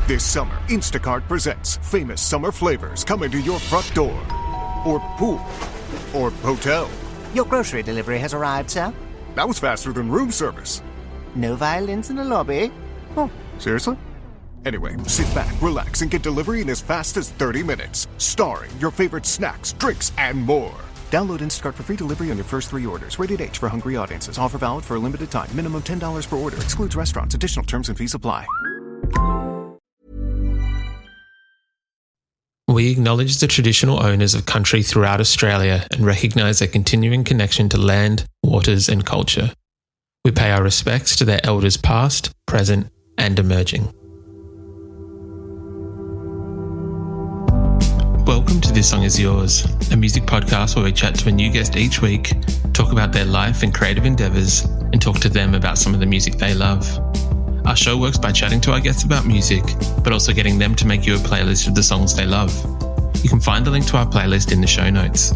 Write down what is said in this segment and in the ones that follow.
This summer, Instacart presents famous summer flavors coming to your front door. Or pool. Or hotel. Your grocery delivery has arrived, sir. That was faster than room service. No violins in the lobby. Oh, seriously? Anyway, sit back, relax, and get delivery in as fast as 30 minutes. Starring your favorite snacks, drinks, and more. Download Instacart for free delivery on your first 3 orders. Rated H for hungry audiences. Offer valid for a limited time. Minimum $10 per order. Excludes restaurants. Additional terms and fees apply. We acknowledge the traditional owners of country throughout Australia and recognise their continuing connection to land, waters and culture. We pay our respects to their elders past, present and emerging. Welcome to This Song Is Yours, a music podcast where we chat to a new guest each week, talk about their life and creative endeavours, and talk to them about some of the music they love. Our show works by chatting to our guests about music, but also getting them to make you a playlist of the songs they love. You can find the link to our playlist in the show notes.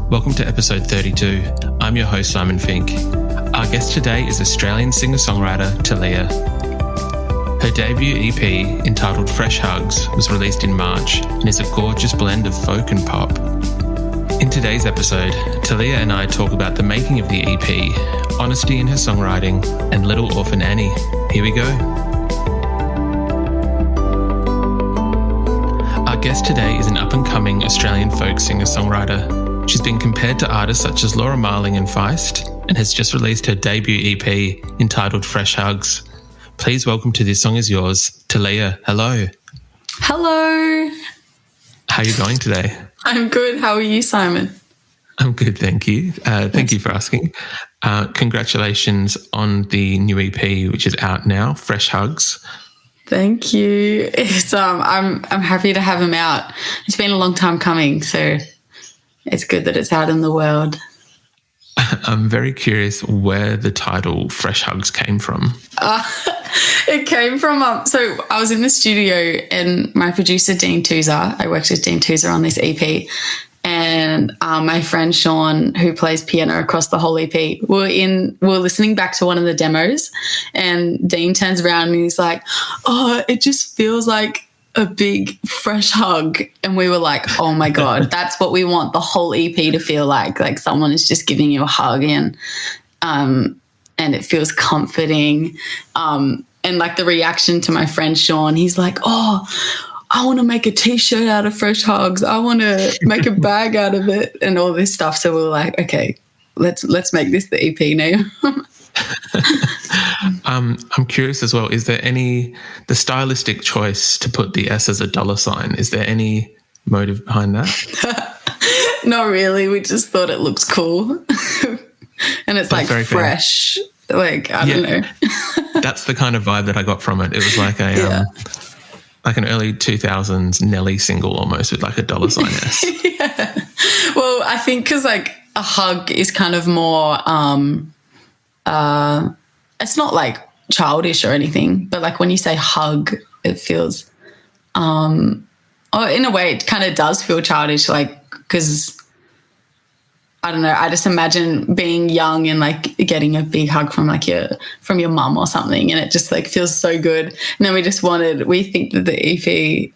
Welcome to episode 32. I'm your host, Simon Fink. Our guest today is Australian singer-songwriter Tulliah. Her debut EP, entitled Fresh Hugs, was released in March and is a gorgeous blend of folk and pop. In today's episode, Tulliah and I talk about the making of the EP, honesty in her songwriting, and Little Orphan Annie. Here we go. Our guest today is an up-and-coming Australian folk singer-songwriter. She's been compared to artists such as Laura Marling and Feist and has just released her debut EP entitled Fresh Hugs. Please welcome to This Song Is Yours, Tulliah. Hello. Hello. How are you going today? I'm good. How are you, Simon? I'm good, thank you. Thank you for asking. Congratulations on the new EP, which is out now, Fresh Hugs. Thank you. It's I'm happy to have them out. It's been a long time coming, so it's good that it's out in the world. I'm very curious where the title Fresh Hugs came from. It came from, so I was in the studio and my producer, Dean Toozer, I worked with Dean Toozer on this EP, and my friend Sean, who plays piano across the whole EP, we're listening back to one of the demos, and Dean turns around and he's like, oh, it just feels like a big fresh hug. And we were like, oh my God, that's what we want the whole EP to feel like someone is just giving you a hug, and it feels comforting. And like the reaction to my friend Sean, he's like, oh, I want to make a T-shirt out of Fresh Hugs. I want to make a bag out of it and all this stuff. So we were like, okay, let's make this the EP name. I'm curious as well, is there the stylistic choice to put the S as a $, is there any motive behind that? Not really. We just thought it looks cool. And it's like fresh. Fair. Like, I don't know. That's the kind of vibe that I got from it. It was like like an early 2000s Nelly single almost with like a $S. Yeah. Well, I think because like a hug is kind of more it's not like childish or anything, but like when you say hug, it feels in a way it kind of does feel childish, like, because I don't know, I just imagine being young and like getting a big hug from your mum or something, and it just like feels so good. And then we think that the EP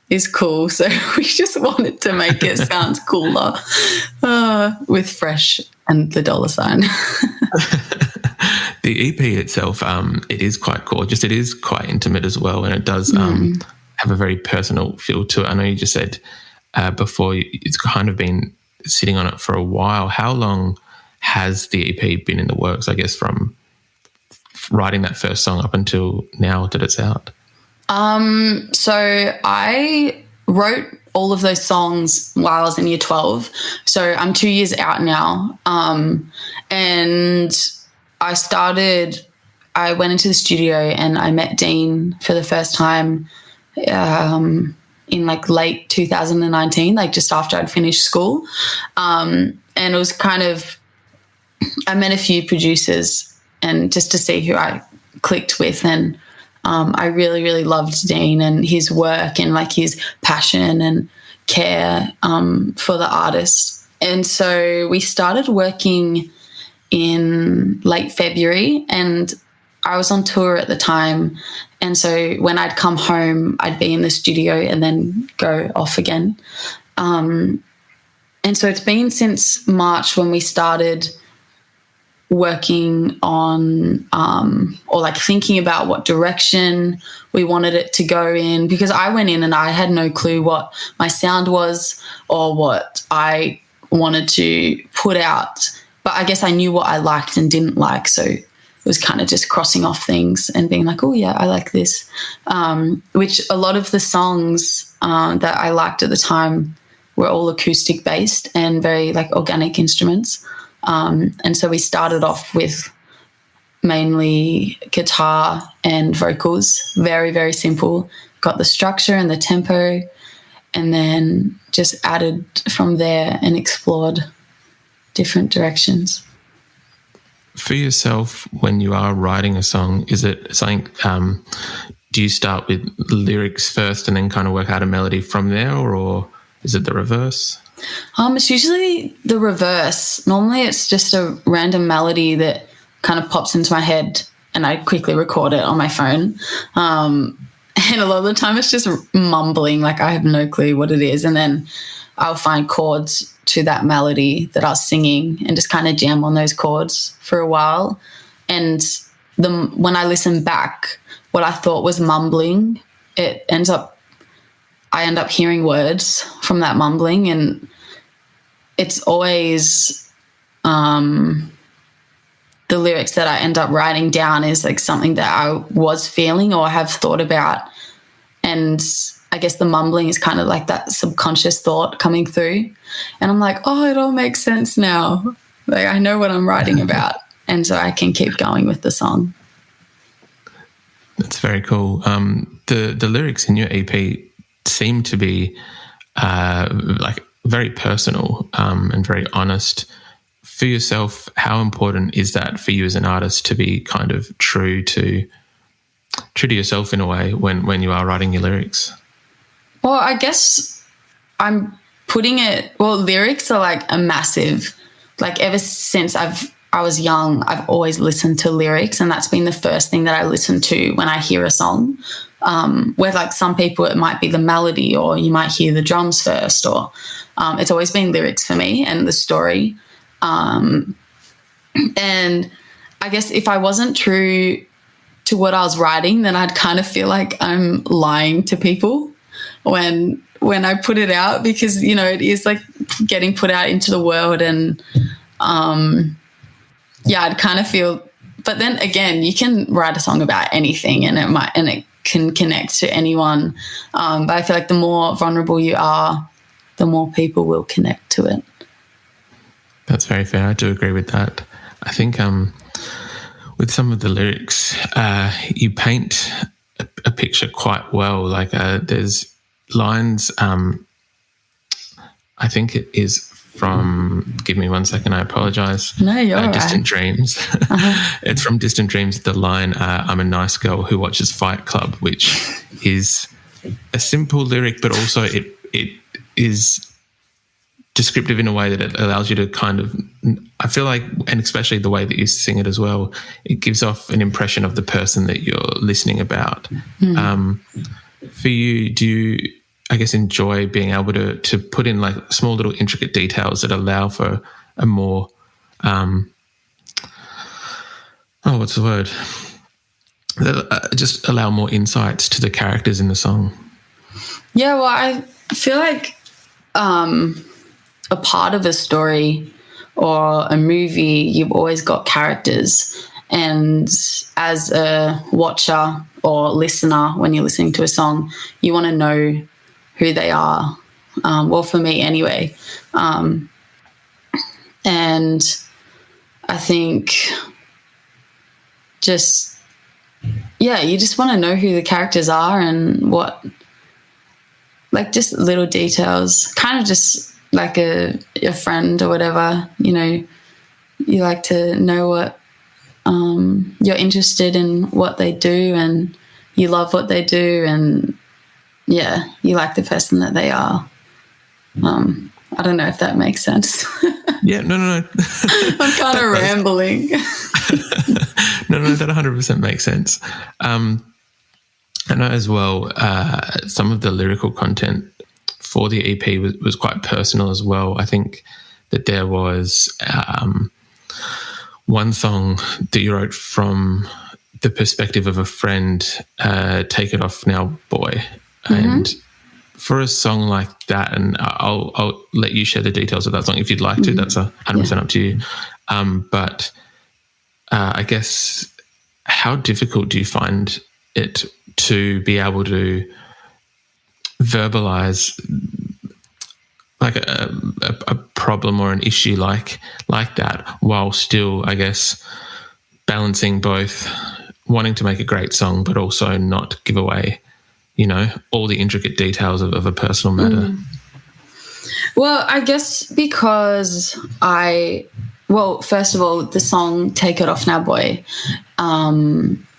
is cool, so we just wanted to make it sound cooler with fresh and the $. The EP itself, it is quite gorgeous. It is quite intimate as well, and it does have a very personal feel to it. I know you just said before it's kind of been sitting on it for a while. How long has the EP been in the works, I guess, from writing that first song up until now that it's out? So I wrote all of those songs while I was in year 12. So I'm 2 years out now. And I went into the studio and I met Dean for the first time in like late 2019, like just after I'd finished school. And it was kind of, I met a few producers and just to see who I clicked with, and I really, really loved Dean and his work and like his passion and care for the artist. And so we started working in late February, and I was on tour at the time, And so when I'd come home, I'd be in the studio and then go off again. And so it's been since March when we started working on or like thinking about what direction we wanted it to go in, because I went in and I had no clue what my sound was or what I wanted to put out. But I guess I knew what I liked and didn't like. So it was kind of just crossing off things and being like, oh, yeah, I like this, which a lot of the songs that I liked at the time were all acoustic based and very like organic instruments. And so we started off with mainly guitar and vocals, very, very simple, got the structure and the tempo, and then just added from there and explored different directions. For yourself, when you are writing a song, is it something, do you start with lyrics first and then kind of work out a melody from there, or is it the reverse? It's usually the reverse. Normally it's just a random melody that kind of pops into my head and I quickly record it on my phone. And a lot of the time it's just mumbling, like I have no clue what it is. And then I'll find chords to that melody that I was singing and just kind of jam on those chords for a while. And when I listen back, what I thought was mumbling, I end up hearing words from that mumbling, and it's always the lyrics that I end up writing down is like something that I was feeling or have thought about. And I guess the mumbling is kind of like that subconscious thought coming through. And I'm like, oh, it all makes sense now. Like I know what I'm writing about. And so I can keep going with the song. That's very cool. The lyrics in your EP seem to be like very personal and very honest. For yourself, how important is that for you as an artist to be kind of true to yourself in a way when you are writing your lyrics? Well, I guess I'm putting it, lyrics are like a massive, like ever since I was young, I've always listened to lyrics, and that's been the first thing that I listen to when I hear a song. Where like some people it might be the melody, or you might hear the drums first, or it's always been lyrics for me and the story. And I guess if I wasn't true to what I was writing, then I'd kind of feel like I'm lying to people when I put it out, because, you know, it is like getting put out into the world. And I'd kind of feel, but then again, you can write a song about anything and it can connect to anyone. But I feel like the more vulnerable you are, the more people will connect to it. That's very fair. I do agree with that. I think with some of the lyrics, you paint a picture quite well. Like there's lines, I think it is from, give me 1 second, I apologise. No, you're all Distant right. Dreams. Uh-huh. It's from Distant Dreams, the line, I'm a nice girl who watches Fight Club, which is a simple lyric, but also it is descriptive in a way that it allows you to kind of, I feel like, and especially the way that you sing it as well, it gives off an impression of the person that you're listening about. For you, do you, I guess, enjoy being able to put in like small little intricate details that allow for a more, what's the word? Just allow more insights to the characters in the song? Yeah, well, I feel like a part of a story or a movie, you've always got characters. And as a watcher or listener, when you're listening to a song, you want to know who they are. Well, for me anyway. And I think just, you just want to know who the characters are and what, like just little details, kind of just like a friend or whatever, you know, you like to know what, you're interested in what they do and you love what they do, and you like the person that they are. I don't know if that makes sense. Yeah, no. I'm kind of rambling. No, that 100% makes sense. I know as well, some of the lyrical content for the EP was quite personal as well. I think that there was one song that you wrote from the perspective of a friend, Take It Off Now Boy. And for a song like that, and I'll let you share the details of that song if you'd like to, that's 100% up to you. But I guess, how difficult do you find it to be able to verbalize like a problem or an issue like that, while still, I guess, balancing both wanting to make a great song but also not give away, you know, all the intricate details of a personal matter? Well, I guess because first of all, the song Take It Off Now Boy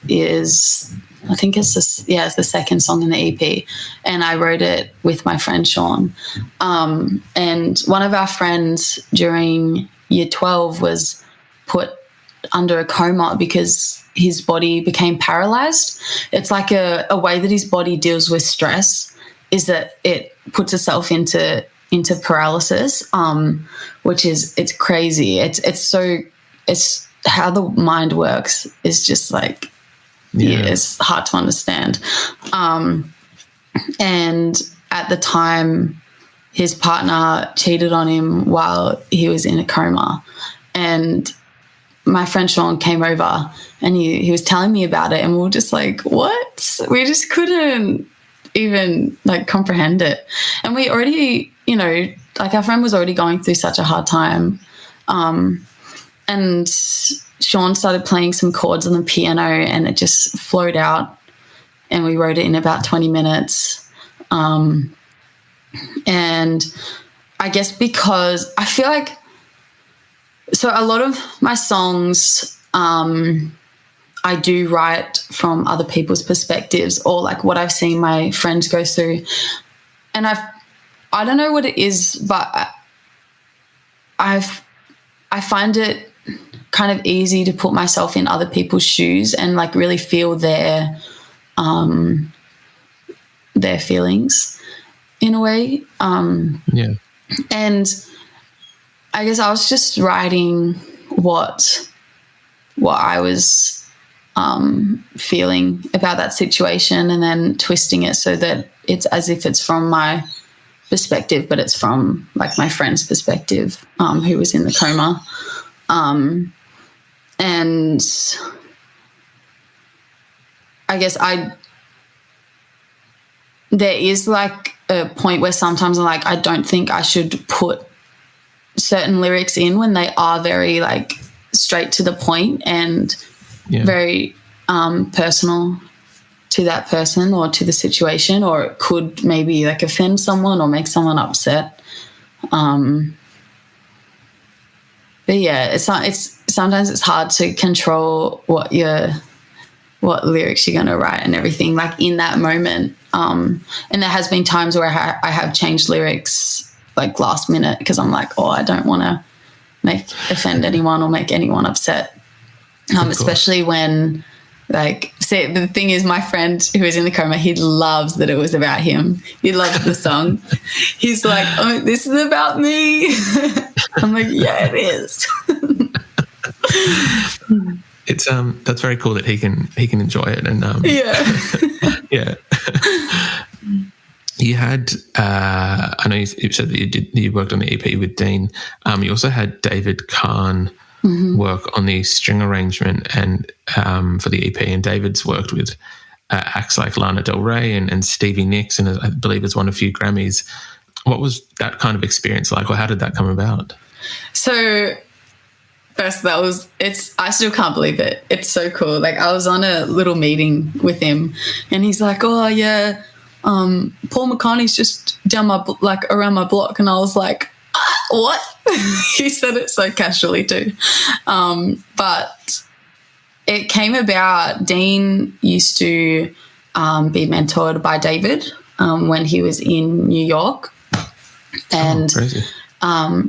is, I think it's the second song in the EP, and I wrote it with my friend Sean. And one of our friends during year 12 was put under a coma because his body became paralyzed. It's like a way that his body deals with stress is that it puts itself into paralysis, which is, it's crazy. It's how the mind works is just like, it's hard to understand. And at the time, his partner cheated on him while he was in a coma. And my friend Sean came over and he was telling me about it, and we were just like, what? We just couldn't even like comprehend it. And we already, you know, like our friend was already going through such a hard time. And Sean started playing some chords on the piano and it just flowed out, and we wrote it in about 20 minutes. And I guess because I feel like, so a lot of my songs I do write from other people's perspectives, or like what I've seen my friends go through. And I don't know what it is, but I find it kind of easy to put myself in other people's shoes and like really feel their feelings in a way. And I guess I was just writing what I was feeling about that situation, and then twisting it so that it's as if it's from my perspective, but it's from like my friend's perspective, who was in the coma. And I guess there is like a point where sometimes I'm like, I don't think I should put certain lyrics in when they are very like straight to the point and very personal to that person or to the situation, or it could maybe like offend someone or make someone upset. But yeah, it's sometimes it's hard to control what lyrics you're going to write and everything like in that moment. And there has been times where I have changed lyrics like last minute because I'm like, I don't want to offend anyone or make anyone upset. Especially when see, the thing is, my friend who is in the coma, he loves that it was about him. He loves the song. He's like, oh, this is about me. I'm like, yeah, it is. It's that's very cool that he can enjoy it, and yeah. You had I know you said that you worked on the EP with Dean. You also had David Kahn work on the string arrangement and for the EP, and David's worked with acts like Lana Del Rey and Stevie Nicks, and I believe has won a few Grammys. What was that kind of experience like, or how did that come about? So first, I still can't believe it. It's so cool. Like, I was on a little meeting with him and he's like, oh yeah, Paul McCartney's just down around my block. And I was like, what? He said it so casually too. But it came about, Dean used to be mentored by David when he was in New York. And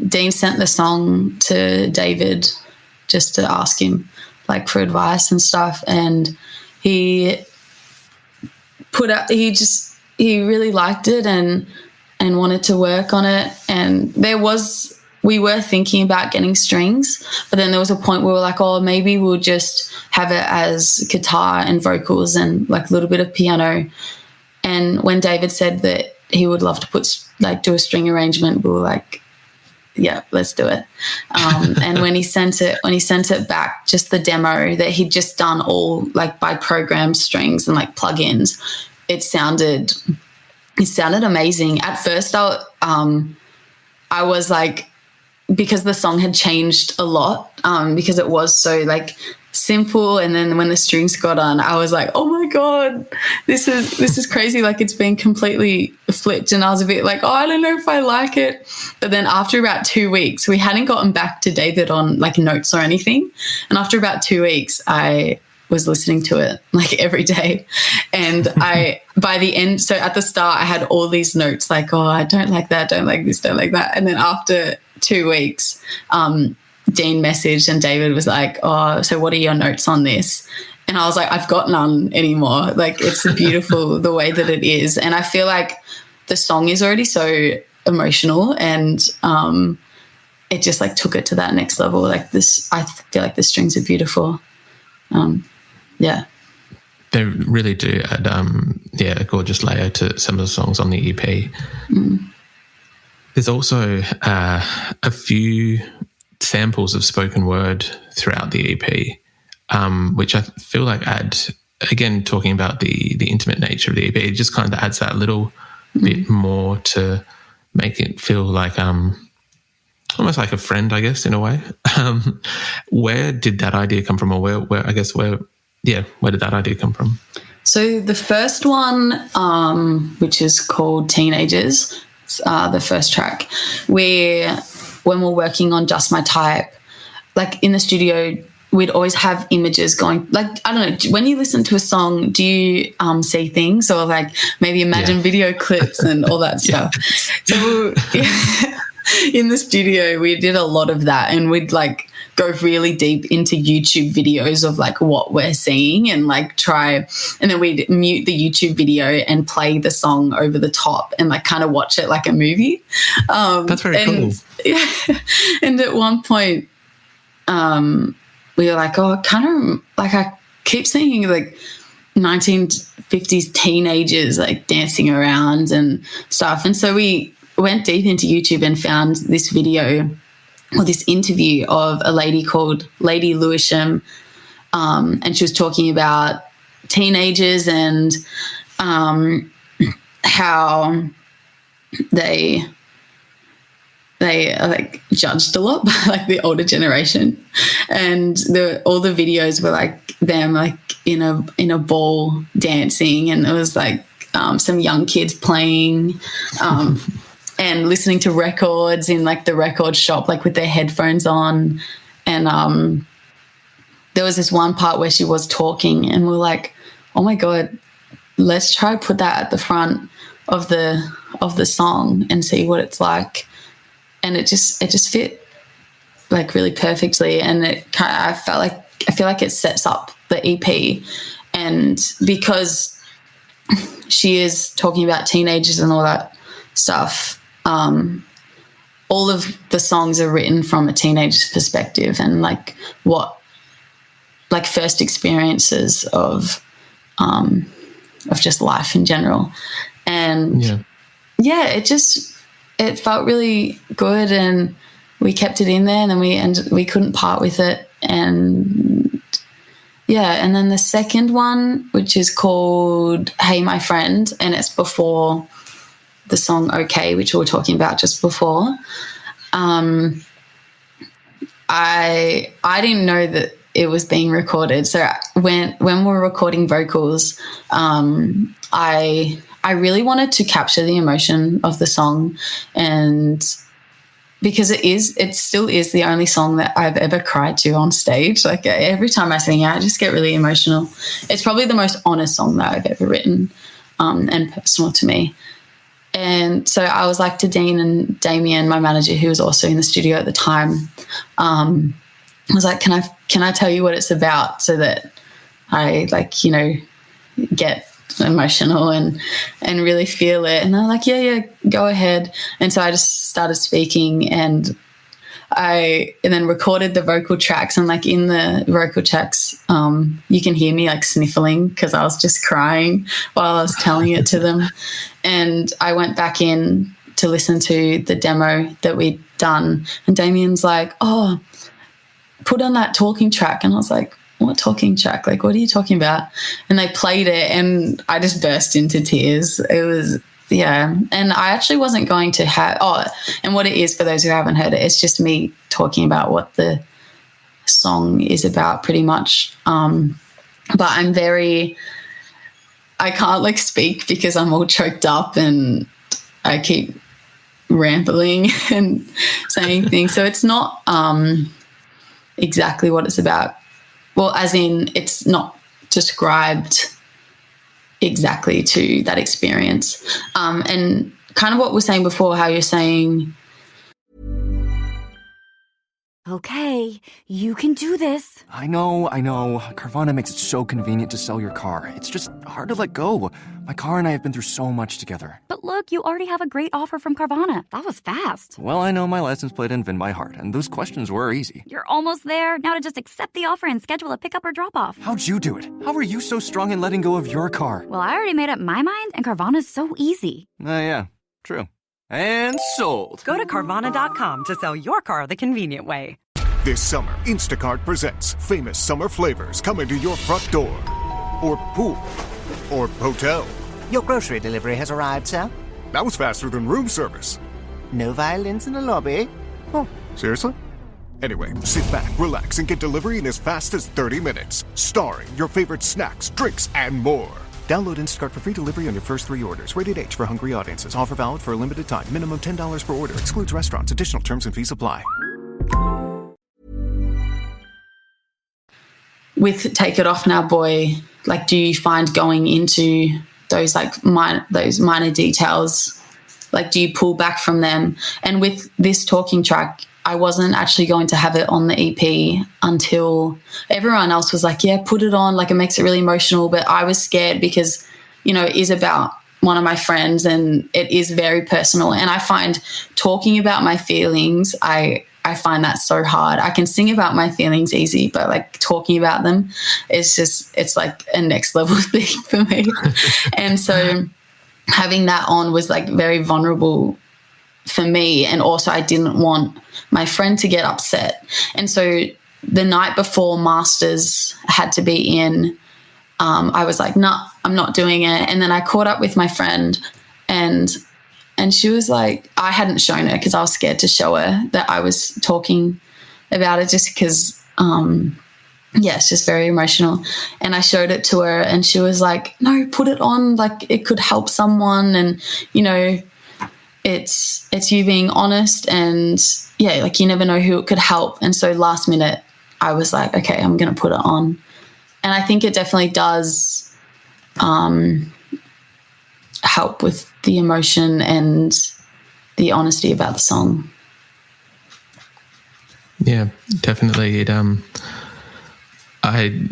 Dean sent the song to David just to ask him like for advice and stuff, and he he really liked it and wanted to work on it. And we were thinking about getting strings, but then there was a point where we were like, oh, maybe we'll just have it as guitar and vocals and like a little bit of piano. And when David said that he would love to do a string arrangement, we were like, yeah, let's do it. And when he sent it back, just the demo that he'd just done all like by programmed strings and like plugins, it sounded amazing. At first I was like, because the song had changed a lot, because it was so like simple, and then when the strings got on, I was like, oh my God, this is crazy. Like, it's been completely flipped, and I was a bit like, oh, I don't know if I like it. But then after about 2 weeks, we hadn't gotten back to David on like notes or anything, and after about 2 weeks I was listening to it like every day, and by the end, so at the start I had all these notes like, oh, I don't like that, don't like this, don't like that, and then after 2 weeks Dean messaged and David was like, oh, so what are your notes on this? And I was like, I've got none anymore. Like, it's beautiful the way that it is. And I feel like the song is already so emotional, and it just like took it to that next level. Like this, I feel like the strings are beautiful. Yeah. They really do add a gorgeous layer to some of the songs on the EP. There's also a few samples of spoken word throughout the EP, which I feel like add, again, talking about the intimate nature of the EP, it just kind of adds that little bit more to make it feel like almost like a friend, I guess, in a way. Where did that idea come from, or where did that idea come from? So the first one, which is called Teenagers, the first track, when we're working on Just My Type, like in the studio, we'd always have images going, like, I don't know, when you listen to a song, do you see things, or like maybe imagine video clips and all that stuff? So in the studio, we did a lot of that, and we'd like go really deep into YouTube videos of like what we're seeing, and like try, and then we'd mute the YouTube video and play the song over the top and like kind of watch it like a movie. That's very cool. Yeah. And at one point, we were like, oh, I keep seeing like 1950s teenagers like dancing around and stuff. And so we went deep into YouTube and found this video, or this interview of a lady called Lady Lewisham, and she was talking about teenagers and how they like judged a lot by like the older generation, and all the videos were like them like in a ball dancing, and it was like some young kids playing and listening to records in like the record shop, like with their headphones on. And there was this one part where she was talking, and we were like, oh my God, let's try put that at the front of the song and see what it's like. And it just fit like really perfectly, and I feel like it sets up the EP. And because she is talking about teenagers and all that stuff, all of the songs are written from a teenager's perspective, and like what like first experiences of just life in general. And it felt really good, and we kept it in there, and then we couldn't part with it. And then the second one, which is called Hey My Friend, and it's before the song Okay, which we were talking about just before. I didn't know that it was being recorded. So when we were recording vocals, I really wanted to capture the emotion of the song, and because it still is the only song that I've ever cried to on stage. Like every time I sing it, I just get really emotional. It's probably the most honest song that I've ever written, and personal to me. And so I was like to Dean and Damien, my manager, who was also in the studio at the time, I was like, can I tell you what it's about, so that I get emotional and really feel it. And they're like, yeah, go ahead. And so I just started speaking, and then recorded the vocal tracks. And like in the vocal tracks, you can hear me like sniffling because I was just crying while I was telling it to them. And I went back in to listen to the demo that we'd done, and Damien's like, oh, put on that talking track. And I was like, what talking track? Like, what are you talking about? And they played it, and I just burst into tears. It was, yeah. And I actually wasn't going to and what it is, for those who haven't heard it, it's just me talking about what the song is about pretty much. But I can't like speak because I'm all choked up and I keep rambling and saying things. So it's not exactly what it's about. Well, as in, it's not described exactly to that experience. And kind of what we're saying before, how you're saying, Okay, you can do this. I know. Carvana makes it so convenient to sell your car. It's just hard to let go. My car and I have been through so much together. But look, you already have a great offer from Carvana. That was fast. Well, I know my license plate and VIN by heart, and those questions were easy. You're almost there. Now to just accept the offer and schedule a pickup or drop-off. How'd you do it? How are you so strong in letting go of your car? Well, I already made up my mind, and Carvana's so easy. Yeah, true. And sold. Go to Carvana.com to sell your car the convenient way. This summer, Instacart presents famous summer flavors coming to your front door. Or pool. Or hotel. Your grocery delivery has arrived, sir. That was faster than room service. No violins in the lobby. Oh, seriously? Anyway, sit back, relax, and get delivery in as fast as 30 minutes. Starring your favorite snacks, drinks, and more. Download Instacart for free delivery on your first 3 orders. Rated H for hungry audiences. Offer valid for a limited time. Minimum $10 per order. Excludes restaurants. Additional terms and fees apply. with Take It Off Now Boy, like, do you find going into those those minor details, like, do you pull back from them? And with this talking track, I wasn't actually going to have it on the EP until everyone else was like, yeah, put it on, like, it makes it really emotional. But I was scared because, you know, it is about one of my friends and it is very personal. And I find talking about my feelings, I find that so hard. I can sing about my feelings easy, but like talking about them is just, it's like a next level thing for me. And so having that on was like very vulnerable for me. And also I didn't want my friend to get upset. And so the night before Masters had to be in, I was like, no, I'm not doing it. And then I caught up with my friend and she was like, I hadn't shown her because I was scared to show her that I was talking about it just because, it's just very emotional. And I showed it to her and she was like, no, put it on. Like, it could help someone. And, you know, it's you being honest and, yeah, like, you never know who it could help. And so last minute I was like, okay, I'm going to put it on. And I think it definitely does help with the emotion and the honesty about the song. Yeah, definitely. I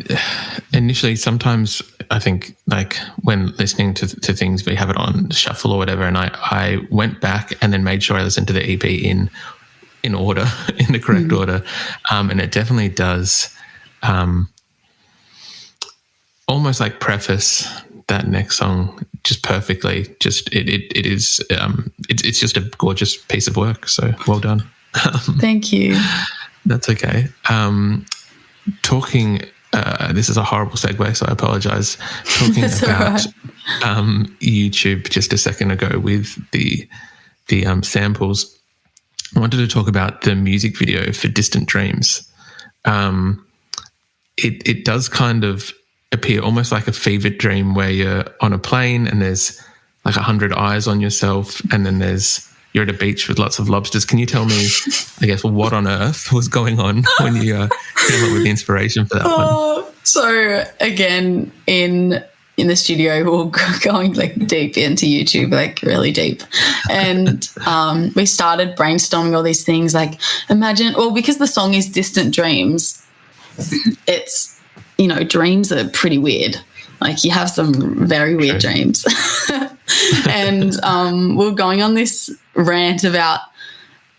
initially, sometimes I think, like, when listening to things, we have it on shuffle or whatever, and I went back and then made sure I listened to the EP in order, in the correct order, and it definitely does almost like preface that next song just perfectly. Just it is it's just a gorgeous piece of work. So well done. Thank you. That's okay. Talking. This is a horrible segue, so I apologize. Talking about YouTube just a second ago with the samples. I wanted to talk about the music video for Distant Dreams. It does kind of appear almost like a fevered dream where you're on a plane and there's like 100 eyes on yourself, and then you're at a beach with lots of lobsters. Can you tell me, I guess, what on earth was going on when you came up with the inspiration for that one? So again, in the studio, we we're going like deep into YouTube, like really deep. And we started brainstorming all these things, like because the song is Distant Dreams, it's, you know, dreams are pretty weird. Like, you have some very weird dreams. And we're going on this rant about,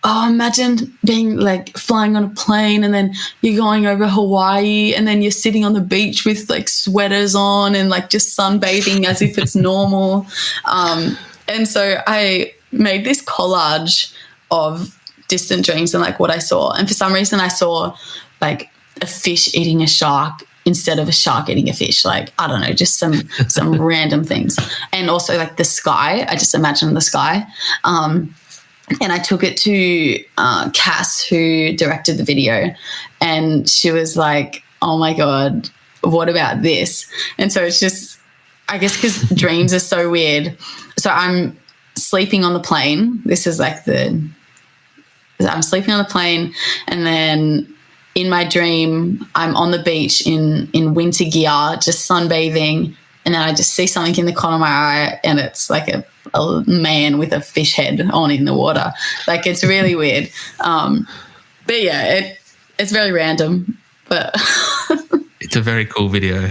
imagine being like flying on a plane and then you're going over Hawaii and then you're sitting on the beach with like sweaters on and like just sunbathing as if it's normal. And so I made this collage of distant dreams and like what I saw. And for some reason I saw like a fish eating a shark instead of a shark eating a fish. Like, I don't know, just some random things. And also like the sky. I just imagined the sky. And I took it to Cass, who directed the video, and she was like, oh my God, what about this? And so it's just, I guess because dreams are so weird. So I'm sleeping on the plane. This is like I'm sleeping on the plane, and then in my dream, I'm on the beach in winter gear, just sunbathing, and then I just see something in the corner of my eye, and it's like a man with a fish head on in the water. Like, it's really weird. But yeah, it's very random, but it's a very cool video.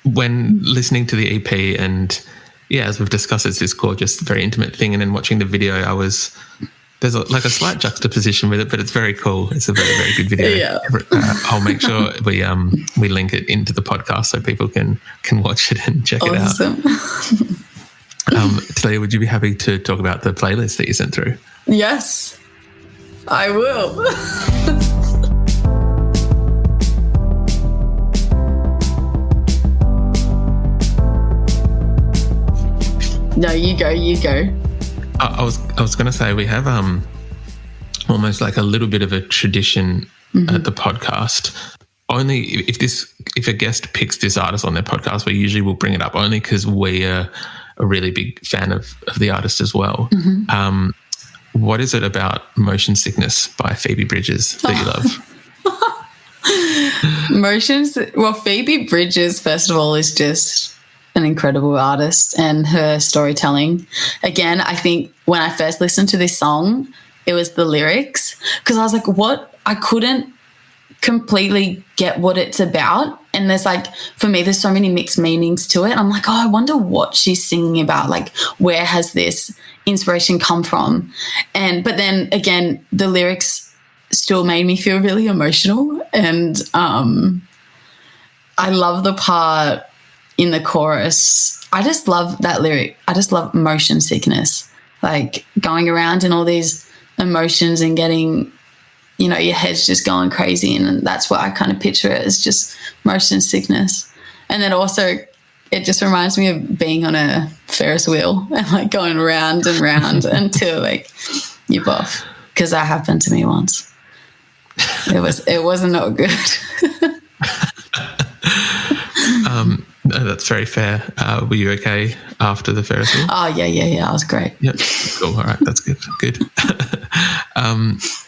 When listening to the EP, and yeah, as we've discussed, it's this gorgeous, very intimate thing, and then watching the video, there's like a slight juxtaposition with it, but it's very cool. It's a very, very good video. Yeah. I'll make sure we link it into the podcast so people can watch it and check it out. Tulliah, would you be happy to talk about the playlist that you sent through? Yes, I will. No, you go. I was going to say we have almost like a little bit of a tradition at the podcast. Only if a guest picks this artist on their podcast, we usually will bring it up only because we are a really big fan of the artist as well. What is it about Motion Sickness by Phoebe Bridgers that you love? Well, Phoebe Bridgers, first of all, is just an incredible artist, and her storytelling. Again, I think when I first listened to this song, it was the lyrics, because I was like, what? I couldn't completely get what it's about. And there's like, for me, there's so many mixed meanings to it. I'm like, I wonder what she's singing about. Like, where has this inspiration come from? But then again, the lyrics still made me feel really emotional. And I love the part in the chorus. I just love that lyric. I just love motion sickness, like going around in all these emotions and getting, your head's just going crazy. And that's what I kind of picture it as, just motion sickness. And then also it just reminds me of being on a Ferris wheel and like going round and round until like you're off, because that happened to me once. It was not good. No, that's very fair. Were you okay after the Ferris wheel? Oh, yeah. I was great. Yep. Cool. All right. That's good. Good.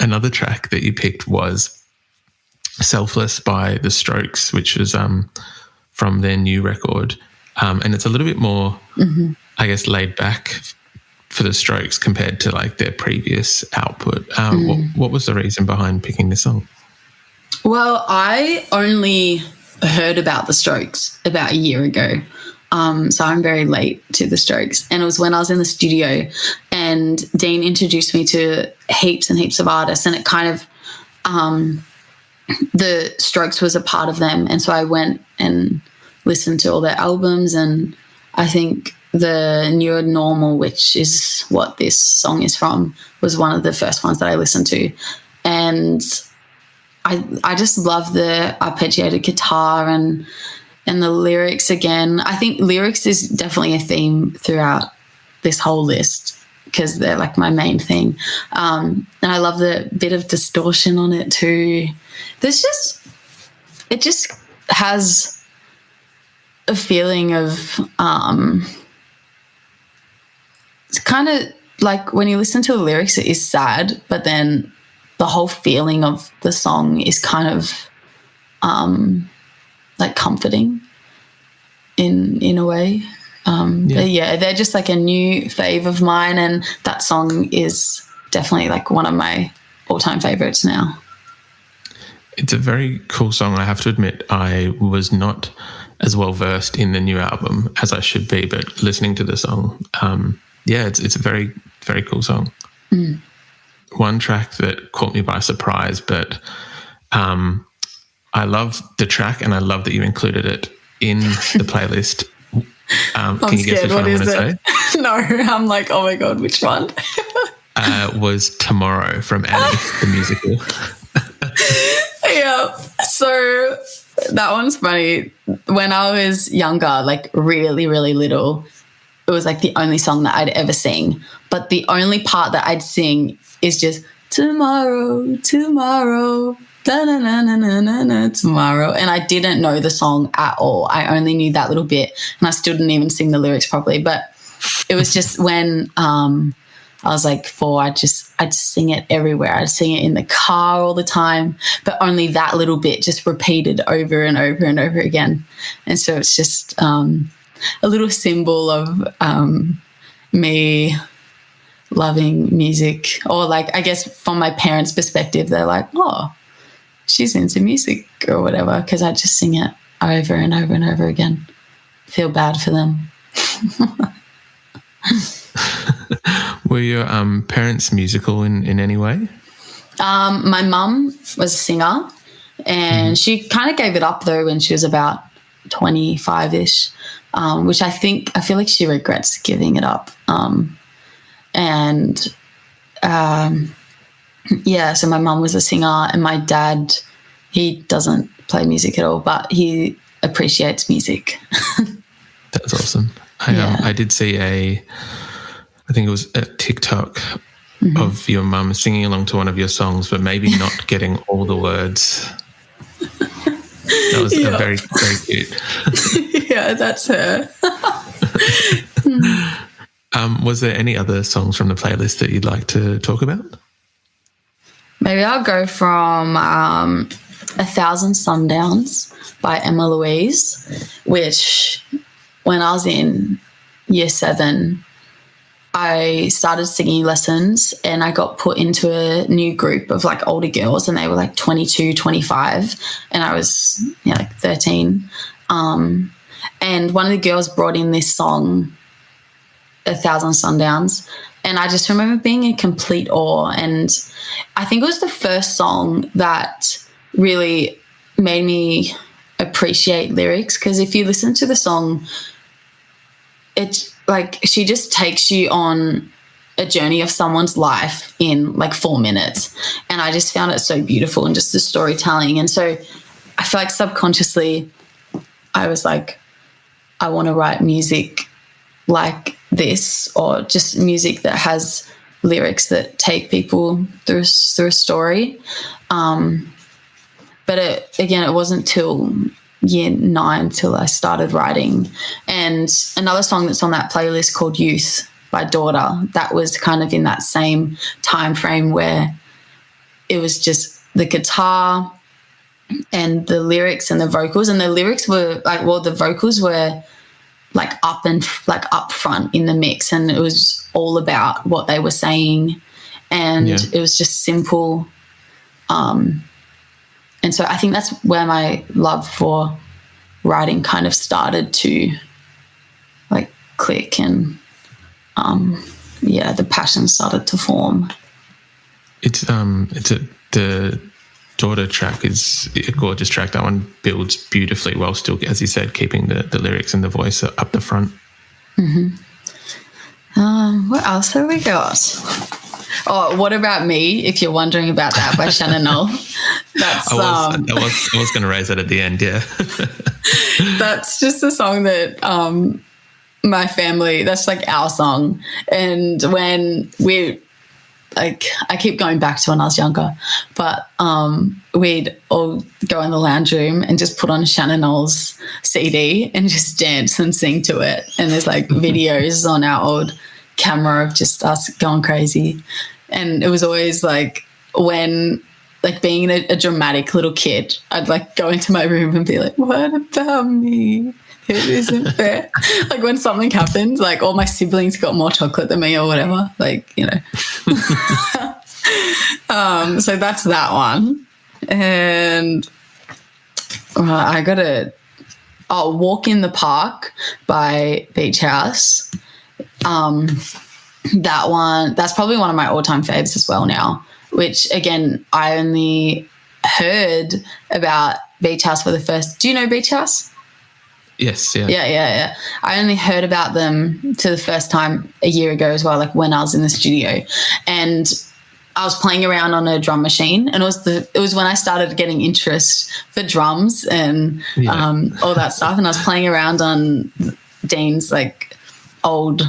Another track that you picked was Selfless by The Strokes, which was from their new record. And it's a little bit more, I guess, laid back for The Strokes compared to like their previous output. What was the reason behind picking this song? Well, I only heard about The Strokes about a year ago. So I'm very late to The Strokes. And it was when I was in the studio and Dean introduced me to heaps and heaps of artists, and it kind of, The Strokes was a part of them. And so I went and listened to all their albums, and I think the New Normal, which is what this song is from, was one of the first ones that I listened to. And I just love the arpeggiated guitar and the lyrics again. I think lyrics is definitely a theme throughout this whole list because they're like my main thing. And I love the bit of distortion on it too. It just has a feeling of, it's kind of like when you listen to the lyrics, it is sad, but then the whole feeling of the song is kind of like comforting in a way. But yeah, they're just like a new fave of mine, and that song is definitely like one of my all-time favorites now. It's a very cool song. I have to admit, I was not as well versed in the new album as I should be, but listening to the song, it's a very, very cool song. Mm. One track that caught me by surprise, but I love the track and I love that you included it in the playlist. Can you guess which one I'm going to say? No, I'm like, oh my God, which one? Was Tomorrow from Annie, the musical. Yeah. So that one's funny. When I was younger, like really, really little, it was like the only song that I'd ever sing. But the only part that I'd sing is just tomorrow, tomorrow, da-na-na-na-na-na, tomorrow. And I didn't know the song at all. I only knew that little bit, and I still didn't even sing the lyrics properly. But it was just when I was like 4, I'd sing it everywhere. I'd sing it in the car all the time, but only that little bit just repeated over and over and over again. And so it's just a little symbol of me loving music, or like, I guess from my parents' perspective, they're like, oh, she's into music or whatever, because I just sing it over and over and over again. Feel bad for them. Were your parents musical in any way? My mum was a singer, and she kind of gave it up though when she was about 25-ish, which I feel like she regrets giving it up. So my mum was a singer, and my dad, he doesn't play music at all, but he appreciates music. That's awesome. I did see I think it was a TikTok of your mum singing along to one of your songs, but maybe not getting all the words. That was very, very cute. Yeah, that's her. Was there any other songs from the playlist that you'd like to talk about? Maybe I'll go from 1,000 Sundowns by Emma Louise, which when I was in year 7, I started singing lessons, and I got put into a new group of like older girls, and they were like 22, 25, and I was like 13. And one of the girls brought in this song, 1,000 Sundowns, and I just remember being in complete awe. And I think it was the first song that really made me appreciate lyrics, because if you listen to the song, it's like she just takes you on a journey of someone's life in like 4 minutes. And I just found it so beautiful, and just the storytelling. And so I feel like subconsciously I was like, I want to write music like this, or just music that has lyrics that take people through a story. But it wasn't till year 9 till I started writing. And another song that's on that playlist called Youth by Daughter, that was kind of in that same time frame where it was just the guitar and the lyrics and the vocals, and the lyrics were like, well, the vocals were like up front in the mix, and it was all about what they were saying, and it was just simple. And so I think that's where my love for writing kind of started to like click, and the passion started to form. The Daughter track is a gorgeous track. That one builds beautifully while still, as you said, keeping the lyrics and the voice up the front. Mm-hmm. What else have we got? Oh, What About Me, if you're wondering about that, by Shannon Knoll. That's I was going to raise that at the end, yeah. That's just a song that my family, that's like our song. And when I keep going back to when I was younger, but we'd all go in the lounge room and just put on Shannon Knoll's CD and just dance and sing to it. And there's like videos on our old camera of just us going crazy. And it was always like when, like being a dramatic little kid, I'd like go into my room and be like, what about me? It isn't fair. Like when something happens, like all my siblings got more chocolate than me or whatever, like, you know. So that's that one. And I got to Walk in the Park by Beach House. That one, that's probably one of my all-time faves as well now, which, again, I only heard about Beach House for the first... Do you know Beach House? Yes, yeah. Yeah. I only heard about them for the first time a year ago as well, like when I was in the studio. And I was playing around on a drum machine, and it was when I started getting interest for drums and all that stuff. And I was playing around on Dean's like old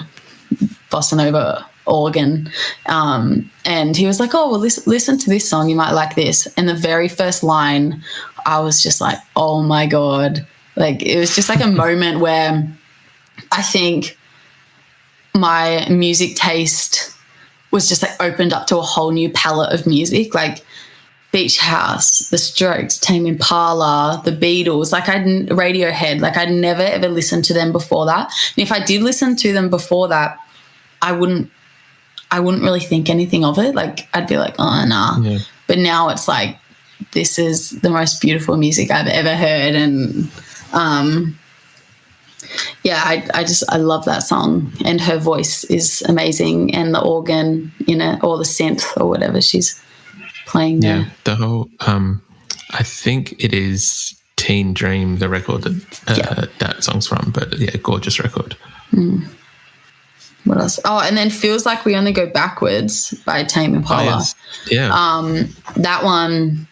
bossa nova organ, and he was like, "Oh, well, listen to this song. You might like this." And the very first line, I was just like, "Oh my God!" Like, it was just like a moment where I think my music taste was just like opened up to a whole new palette of music, like Beach House, The Strokes, Tame Impala, The Beatles, Radiohead. Like, I'd never ever listened to them before that. And if I did listen to them before that, I wouldn't really think anything of it. Like, I'd be like, oh, nah. Yeah. But now it's like, this is the most beautiful music I've ever heard. And I love that song, and her voice is amazing, and the organ, or the synth or whatever she's playing there. Yeah, the whole, I think it is Teen Dream, the record that song's from, but yeah, gorgeous record. What else? Oh, and then Feels Like We Only Go Backwards by Tame Impala. Oh, yes. Yeah. That one,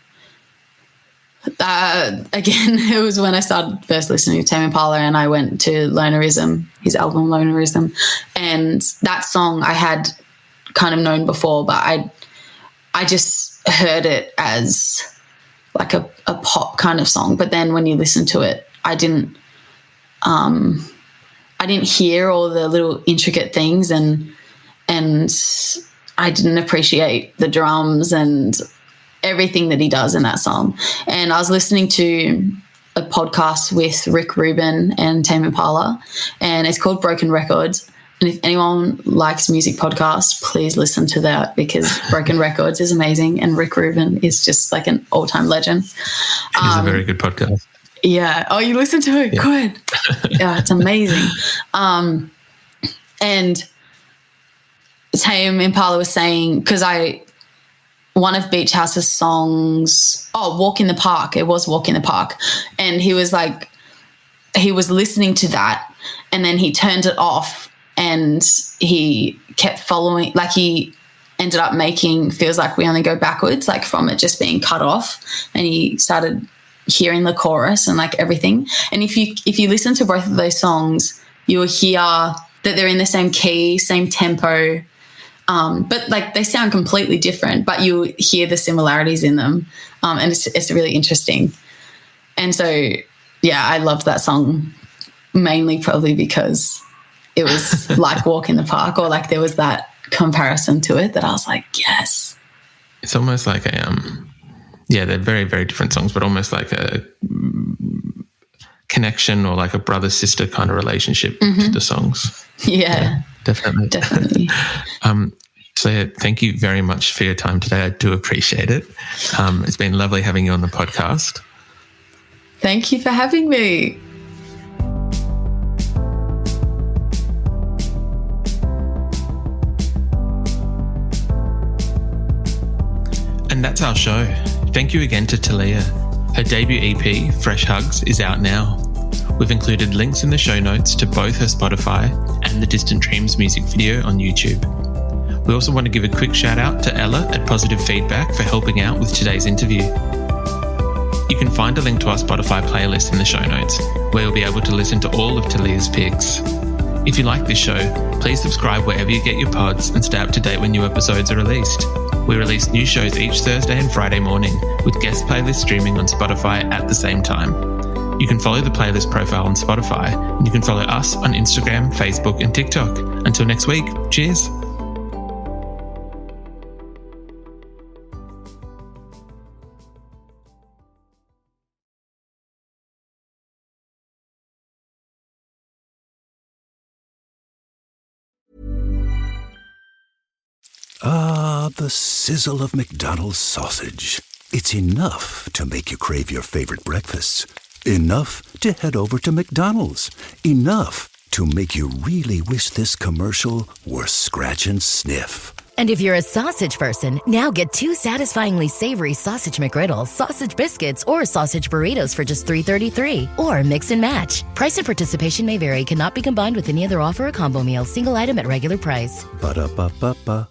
again, it was when I started first listening to Tame Impala, and I went to Lonerism, his album Lonerism, and that song I had kind of known before, but I just heard it as like a pop kind of song. But then when you listen to it, I didn't hear all the little intricate things, and I didn't appreciate the drums and everything that he does in that song. And I was listening to a podcast with Rick Rubin and Tame Impala, and it's called Broken Records. And if anyone likes music podcasts, please listen to that, because Broken Records is amazing, and Rick Rubin is just like an all-time legend. It's a very good podcast. Yeah. Oh, you listen to it? Yeah. Good. Yeah, it's amazing. And Tame Impala was saying, because one of Beach House's songs, Walk in the Park. It was Walk in the Park. And he was like, he was listening to that, and then he turned it off, and he kept following, like he ended up making Feels Like We Only Go Backwards, like from it just being cut off, and he started hearing the chorus and like everything. And if you listen to both of those songs, you will hear that they're in the same key, same tempo, but like they sound completely different, but you hear the similarities in them, and it's really interesting. And so, yeah, I loved that song mainly probably because it was like Walk in the Park, or like there was that comparison to it that I was like, yes. It's almost like they're very, very different songs, but almost like a connection, or like a brother-sister kind of relationship to the songs. Yeah. Definitely. So yeah, thank you very much for your time today. I do appreciate it. It's been lovely having you on the podcast. Thank you for having me. And that's our show. Thank you again to Tulliah. Her debut EP, Fresh Hugs, is out now. We've included links in the show notes to both her Spotify and the Distant Dreams music video on YouTube. We also want to give a quick shout out to Ella at Positive Feedback for helping out with today's interview. You can find a link to our Spotify playlist in the show notes, where you'll be able to listen to all of Tulliah's picks. If you like this show, please subscribe wherever you get your pods and stay up to date when new episodes are released. We release new shows each Thursday and Friday morning, with guest playlists streaming on Spotify at the same time. You can follow the playlist profile on Spotify, and you can follow us on Instagram, Facebook, and TikTok. Until next week, cheers. Ah, the sizzle of McDonald's sausage. It's enough to make you crave your favorite breakfasts. Enough to head over to McDonald's. Enough to make you really wish this commercial were scratch and sniff. And if you're a sausage person, now get 2 satisfyingly savory sausage McGriddles, sausage biscuits, or sausage burritos for just $3.33. Or mix and match. Price and participation may vary. Cannot be combined with any other offer or combo meal. Single item at regular price. Ba-da-ba-ba-ba.